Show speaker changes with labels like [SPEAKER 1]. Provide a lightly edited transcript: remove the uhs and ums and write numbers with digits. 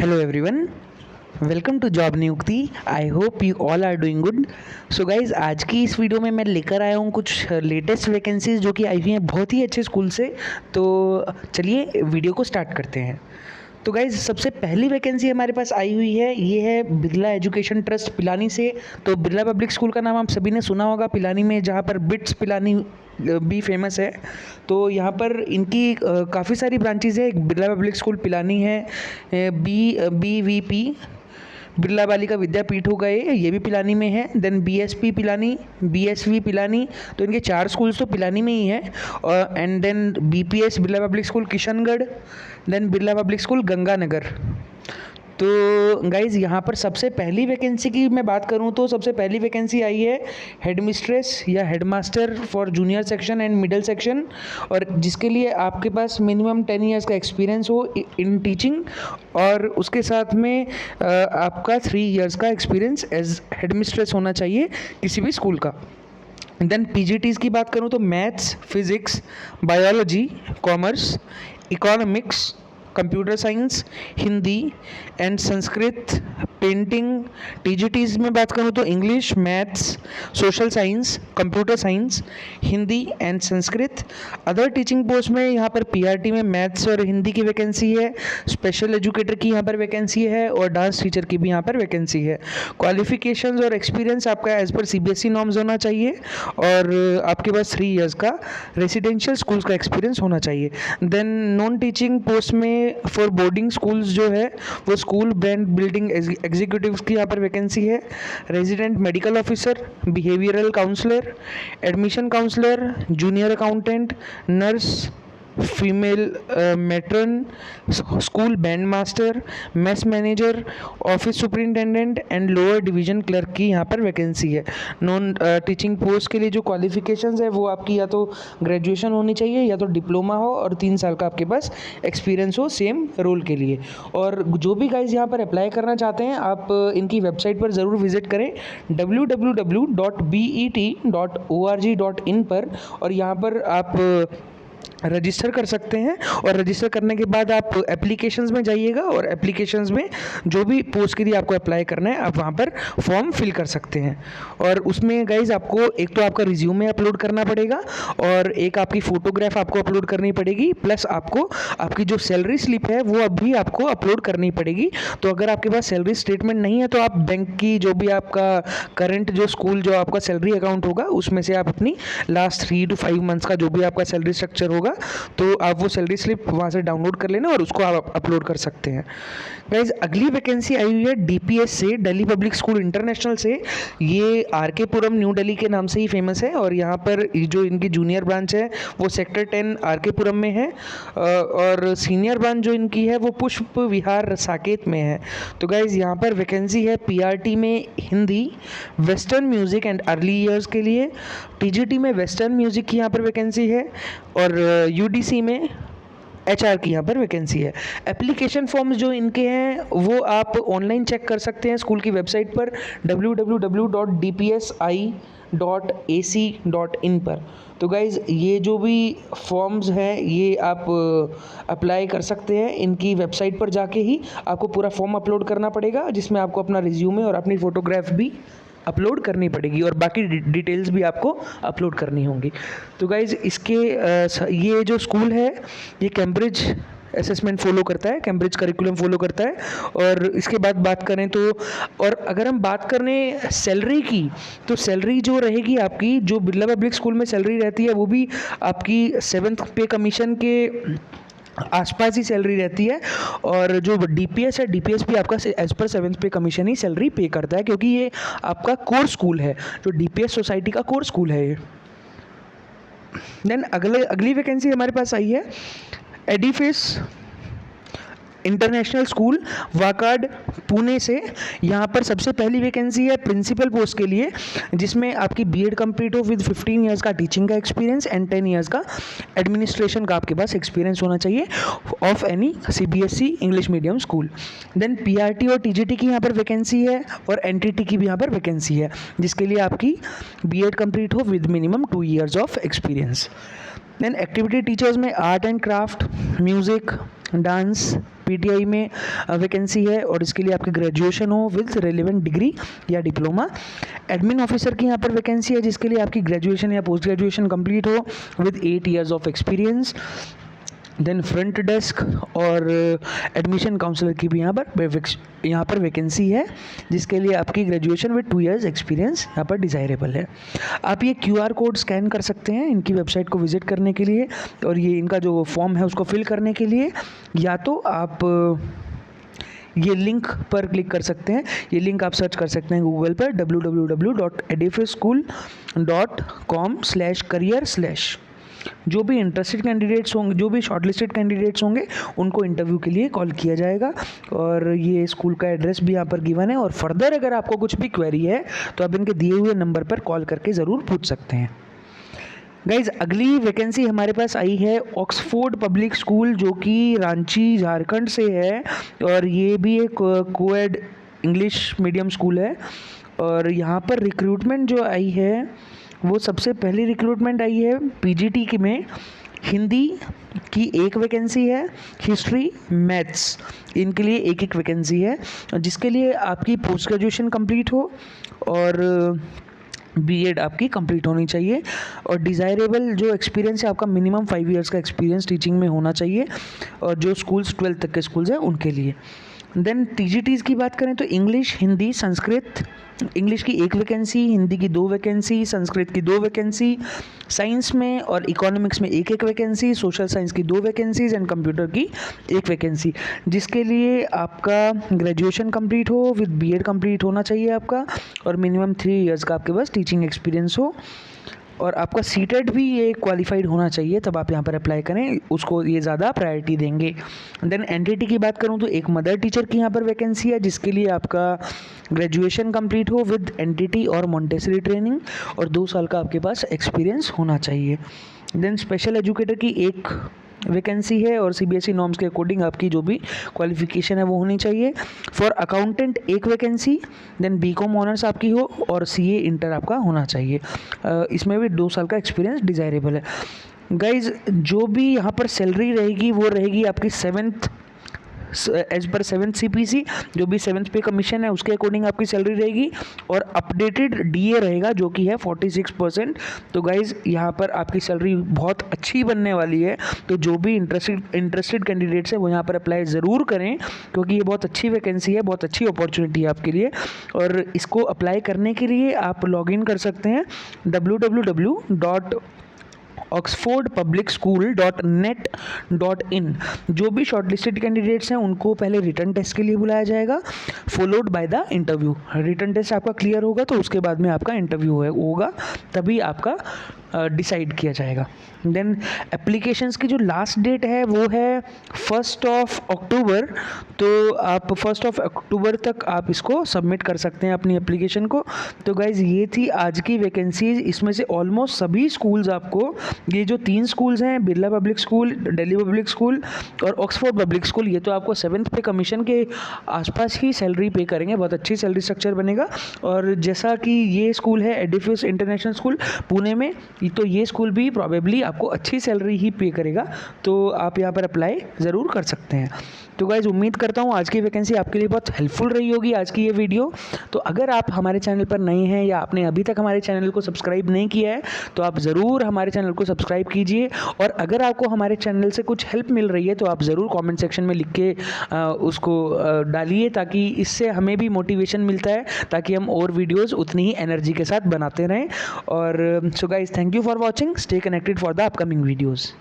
[SPEAKER 1] Hello everyone, welcome to job Niyukti. I hope you all are doing good. So guys, आज की इस video में मैं लेकर आया हूँ कुछ लेटेस्ट वैकेंसीज जो कि आई हुई हैं बहुत ही अच्छे स्कूल से। तो चलिए वीडियो को स्टार्ट करते हैं। तो गाइज, सबसे पहली वैकेंसी हमारे पास आई हुई है, ये है बिरला एजुकेशन ट्रस्ट पिलानी से। तो बिरला पब्लिक स्कूल का नाम आप सभी ने सुना होगा पिलानी में, जहाँ पर बिट्स पिलानी भी फेमस है। तो यहाँ पर इनकी काफ़ी सारी ब्रांचेज है। एक बिरला पब्लिक स्कूल पिलानी है, BVP बिरला बालिका विद्यापीठ हो गए, ये भी पिलानी में है। Then BSP Pilani, BSV Pilani, तो इनके 4 स्कूल्स तो पिलानी में ही हैं। और and then BPS Birla public school Kishangarh, then Birla public school Ganganagar. तो गाइज़, यहाँ पर सबसे पहली वैकेंसी की मैं बात करूँ तो सबसे पहली वैकेंसी आई है हेड मिस्ट्रेस या head master for junior section and middle section, और जिसके लिए आपके पास मिनिमम 10 इयर्स का एक्सपीरियंस हो इन टीचिंग, और उसके साथ में आपका 3 इयर्स का एक्सपीरियंस एज हेड मिस्ट्रेस होना चाहिए किसी भी स्कूल का। देन PGTs की बात करूँ तो maths, physics, biology, commerce, economics, computer science, Hindi and Sanskrit, painting. TGTs में बात करूँ तो English, maths, social science, computer science, Hindi and Sanskrit. Other teaching post में यहाँ पर PRT में मैथ्स और हिंदी की वैकेंसी है, स्पेशल एजुकेटर की यहाँ पर वैकेंसी है, और डांस टीचर की भी यहाँ पर वैकेंसी है। क्वालिफिकेशंस और एक्सपीरियंस आपका एज पर CBSE नॉर्म्स होना चाहिए, और आपके पास 3 इयर्स का रेसिडेंशियल स्कूल्स का एक्सपीरियंस होना चाहिए। देन नॉन टीचिंग पोस्ट में फॉर बोर्डिंग स्कूल्स जो है वो स्कूल ब्रांड बिल्डिंग एग्जीक्यूटिव्स की यहाँ पर वैकेंसी है। Resident medical officer, behavioural counsellor, admission counsellor, junior accountant, nurse, female matron, school band master, mess manager, office superintendent and lower division clerk की यहाँ पर वैकेंसी है। नॉन टीचिंग पोस्ट के लिए जो क्वालिफिकेशंस है वो आपकी या तो ग्रेजुएशन होनी चाहिए या तो डिप्लोमा हो, और 3 साल का आपके पास एक्सपीरियंस हो सेम रोल के लिए। और जो भी गाइज यहाँ पर अप्लाई करना चाहते हैं, आप इनकी वेबसाइट पर ज़रूर विजिट करें www.bet.org.in पर, और यहाँ पर आप रजिस्टर कर सकते हैं। और रजिस्टर करने के बाद आप एप्लीकेशंस में जाइएगा, और एप्लीकेशंस में जो भी पोस्ट के लिए आपको अप्लाई करना है आप वहाँ पर फॉर्म फिल कर सकते हैं। और उसमें गाइज आपको एक तो आपका रिज्यूमे अपलोड करना पड़ेगा, और एक आपकी फ़ोटोग्राफ आपको अपलोड करनी पड़ेगी, प्लस आपको आपकी जो सैलरी स्लिप है वो अभी आपको अपलोड करनी पड़ेगी। तो अगर आपके पास सैलरी स्टेटमेंट नहीं है तो आप बैंक की जो भी आपका करंट जो स्कूल जो आपका सैलरी अकाउंट होगा उसमें से आप अपनी लास्ट 3 to 5 मंथ्स का जो भी आपका सैलरी स्ट्रक्चर होगा तो आप वो सैलरी स्लिप वहाँ से डाउनलोड कर लेना और उसको आप अपलोड कर सकते हैं। गाइज, अगली वैकेंसी आई हुई है DPS से, दिल्ली पब्लिक स्कूल इंटरनेशनल से। ये RK पुरम न्यू दिल्ली के नाम से ही फेमस है, और यहाँ पर जो इनकी जूनियर ब्रांच है वो सेक्टर 10 RK पुरम में है, और सीनियर ब्रांच जो इनकी है वो पुष्प विहार साकेत में है। तो गाइज, यहाँ पर वैकेंसी है PRT में Hindi, western music and early years के लिए। TGT में वेस्टर्न म्यूज़िक की यहाँ पर वैकेंसी है, और UDC में HR की यहाँ पर वैकेंसी है। एप्लीकेशन फॉर्म्स जो इनके हैं वो आप ऑनलाइन चेक कर सकते हैं स्कूल की वेबसाइट पर www.dpsi.ac.in पर। तो गाइज़, ये जो भी फॉर्म्स हैं ये आप अप्लाई कर सकते हैं इनकी वेबसाइट पर जाके ही। आपको पूरा फॉर्म अपलोड करना पड़ेगा जिसमें आपको अपना रिज्यूमे और अपनी फ़ोटोग्राफ भी अपलोड करनी पड़ेगी, और बाकी डिटेल्स भी आपको अपलोड करनी होंगी। तो गाइज़, इसके ये जो स्कूल है ये कैम्ब्रिज असेसमेंट फॉलो करता है, कैम्ब्रिज करिकुलम फॉलो करता है। और इसके बाद बात करें तो, और अगर हम बात करें सैलरी की, तो सैलरी जो रहेगी आपकी, जो बिरला पब्लिक स्कूल में सैलरी रहती है वो भी आपकी 7th पे कमीशन के आसपास ही सैलरी रहती है। और जो DPS है, DPS भी आपका एज पर 7th पे कमीशन ही सैलरी पे करता है, क्योंकि ये आपका कोर स्कूल है, जो DPS सोसाइटी का कोर स्कूल है ये। देन अगली वैकेंसी हमारे पास आई है Edifice international school Wakad Pune से। यहाँ पर सबसे पहली वैकेंसी है प्रिंसिपल पोस्ट के लिए, जिसमें आपकी B.Ed कंप्लीट हो विद 15 इयर्स का टीचिंग का एक्सपीरियंस एंड 10 इयर्स का एडमिनिस्ट्रेशन का आपके पास एक्सपीरियंस होना चाहिए of any CBSE English medium school. Then PRT और TGT की यहाँ पर वैकेंसी है, और NTT की भी यहाँ पर वैकेंसी है, जिसके लिए आपकी B.Ed कंप्लीट हो with minimum 2 years of experience. Then activity teachers में art and craft, music, dance PTI में वैकेंसी है और इसके लिए आपकी ग्रेजुएशन हो विद रेलिवेंट डिग्री या डिप्लोमा। एडमिन ऑफिसर की यहाँ पर वैकेंसी है जिसके लिए आपकी ग्रेजुएशन या पोस्ट ग्रेजुएशन कंप्लीट हो with 8 years of experience. Then front desk और एडमिशन काउंसलर की भी यहाँ पर वैकेंसी है जिसके लिए आपकी ग्रेजुएशन विद 2 years एक्सपीरियंस यहाँ पर डिज़ायरेबल है। आप ये QR कोड स्कैन कर सकते हैं इनकी वेबसाइट को विजिट करने के लिए और ये इनका जो फॉर्म है उसको फिल करने के लिए, या तो आप ये लिंक पर क्लिक कर सकते हैं। ये लिंक आप सर्च कर सकते हैं गूगल पर www.edifischool.com/career/। जो भी इंटरेस्टेड कैंडिडेट्स होंगे, जो भी शॉर्टलिस्टेड कैंडिडेट्स होंगे उनको इंटरव्यू के लिए कॉल किया जाएगा और ये स्कूल का एड्रेस भी यहाँ पर गिवन है। और फर्दर अगर आपको कुछ भी क्वेरी है तो आप इनके दिए हुए नंबर पर कॉल करके ज़रूर पूछ सकते हैं। गाइज अगली वैकेंसी हमारे पास आई है ऑक्सफोर्ड पब्लिक स्कूल जो कि रांची झारखंड से है और ये भी एक कोएड इंग्लिश मीडियम स्कूल है। और यहाँ पर रिक्रूटमेंट जो आई है वो सबसे पहली रिक्रूटमेंट आई है पीजीटी की में हिंदी की एक वैकेंसी है, हिस्ट्री मैथ्स इनके लिए एक वैकेंसी है जिसके लिए आपकी पोस्ट ग्रेजुएशन कंप्लीट हो और बीएड आपकी कंप्लीट होनी चाहिए और डिज़ायरेबल जो एक्सपीरियंस है आपका मिनिमम 5 years का एक्सपीरियंस टीचिंग में होना चाहिए और जो स्कूल्स 12th तक के स्कूल्स हैं उनके लिए। देन टीजीटीज़ की बात करें तो इंग्लिश, हिंदी, संस्कृत। इंग्लिश की एक वैकेंसी, हिंदी की 2 वैकेंसी, संस्कृत की 2 वैकेंसी, साइंस में और इकोनॉमिक्स में एक वैकेंसी, सोशल साइंस की 2 वैकेंसीज एंड कंप्यूटर की 1 वैकेंसी जिसके लिए आपका ग्रेजुएशन कंप्लीट हो विद बीएड कंप्लीट होना चाहिए आपका और मिनिमम 3 years का आपके पास टीचिंग एक्सपीरियंस हो और आपका सीटेट भी ये क्वालिफाइड होना चाहिए तब आप यहाँ पर अप्लाई करें, उसको ये ज़्यादा प्रायोरिटी देंगे। देन एनटीटी की बात करूँ तो एक मदर टीचर की यहाँ पर वैकेंसी है जिसके लिए आपका ग्रेजुएशन कंप्लीट हो विद एनटीटी और मॉन्टेसरी ट्रेनिंग और 2 साल का आपके पास एक्सपीरियंस होना चाहिए। देन स्पेशल एजुकेटर की एक वैकेंसी है और सीबीएसई नॉर्म्स के अकॉर्डिंग आपकी जो भी क्वालिफिकेशन है वो होनी चाहिए। फॉर अकाउंटेंट एक वैकेंसी, देन बीकॉम ऑनर्स आपकी हो और सीए इंटर आपका होना चाहिए। इसमें भी 2 साल का एक्सपीरियंस डिज़ायरेबल है। गाइज जो भी यहाँ पर सैलरी रहेगी वो रहेगी आपकी 7th as per 7th CPC, जो भी 7th पे कमीशन है उसके अकॉर्डिंग आपकी सैलरी रहेगी और अपडेटेड डीए रहेगा जो कि है 46%। तो गाइज यहाँ पर आपकी सैलरी बहुत अच्छी बनने वाली है, तो जो भी इंटरेस्टेड कैंडिडेट्स हैं वो यहाँ पर अप्लाई ज़रूर करें क्योंकि ये बहुत अच्छी वैकेंसी है, बहुत अच्छी अपॉर्चुनिटी है आपके लिए। और इसको अप्लाई करने के लिए आप लॉगिन कर सकते हैं www.oxfordpublicschool.net.in। जो भी शॉर्टलिस्टेड कैंडिडेट्स हैं उनको पहले रिटन टेस्ट के लिए बुलाया जाएगा followed by the interview. Written test आपका क्लियर होगा तो उसके बाद में आपका इंटरव्यू होगा, तभी आपका डिसाइड किया जाएगा। देन एप्लीकेशंस की जो लास्ट डेट है वो है 1 अक्टूबर, तो आप 1 अक्टूबर तक आप इसको सबमिट कर सकते हैं अपनी एप्लीकेशन को। तो गाइज़ ये थी आज की वैकेंसीज, इसमें से ऑलमोस्ट सभी स्कूल्स आपको, ये जो 3 स्कूल्स हैं Birla public school, Delhi public school और ऑक्सफोर्ड पब्लिक स्कूल, ये तो आपको 7th पे कमीशन के आसपास ही सैलरी पे करेंगे, बहुत अच्छी सैलरी स्ट्रक्चर बनेगा। और जैसा कि ये स्कूल है एडिफिस इंटरनेशनल स्कूल पुणे में, तो ये स्कूल भी प्रॉबेबली आपको अच्छी सैलरी ही पे करेगा, तो आप यहाँ पर अप्लाई ज़रूर कर सकते हैं। तो गाइज़ उम्मीद करता हूँ आज की वैकेंसी आपके लिए बहुत हेल्पफुल रही होगी आज की ये वीडियो। तो अगर आप हमारे चैनल पर नए हैं या आपने अभी तक हमारे चैनल को सब्सक्राइब नहीं किया है तो आप ज़रूर हमारे चैनल को सब्सक्राइब कीजिए। और अगर आपको हमारे चैनल से कुछ हेल्प मिल रही है तो आप ज़रूर कमेंट सेक्शन में लिख के उसको डालिए, ताकि इससे हमें भी मोटिवेशन मिलता है ताकि हम और वीडियोज़ उतनी ही एनर्जी के साथ बनाते रहें। और so guys thank you for watching, stay connected for the upcoming videos.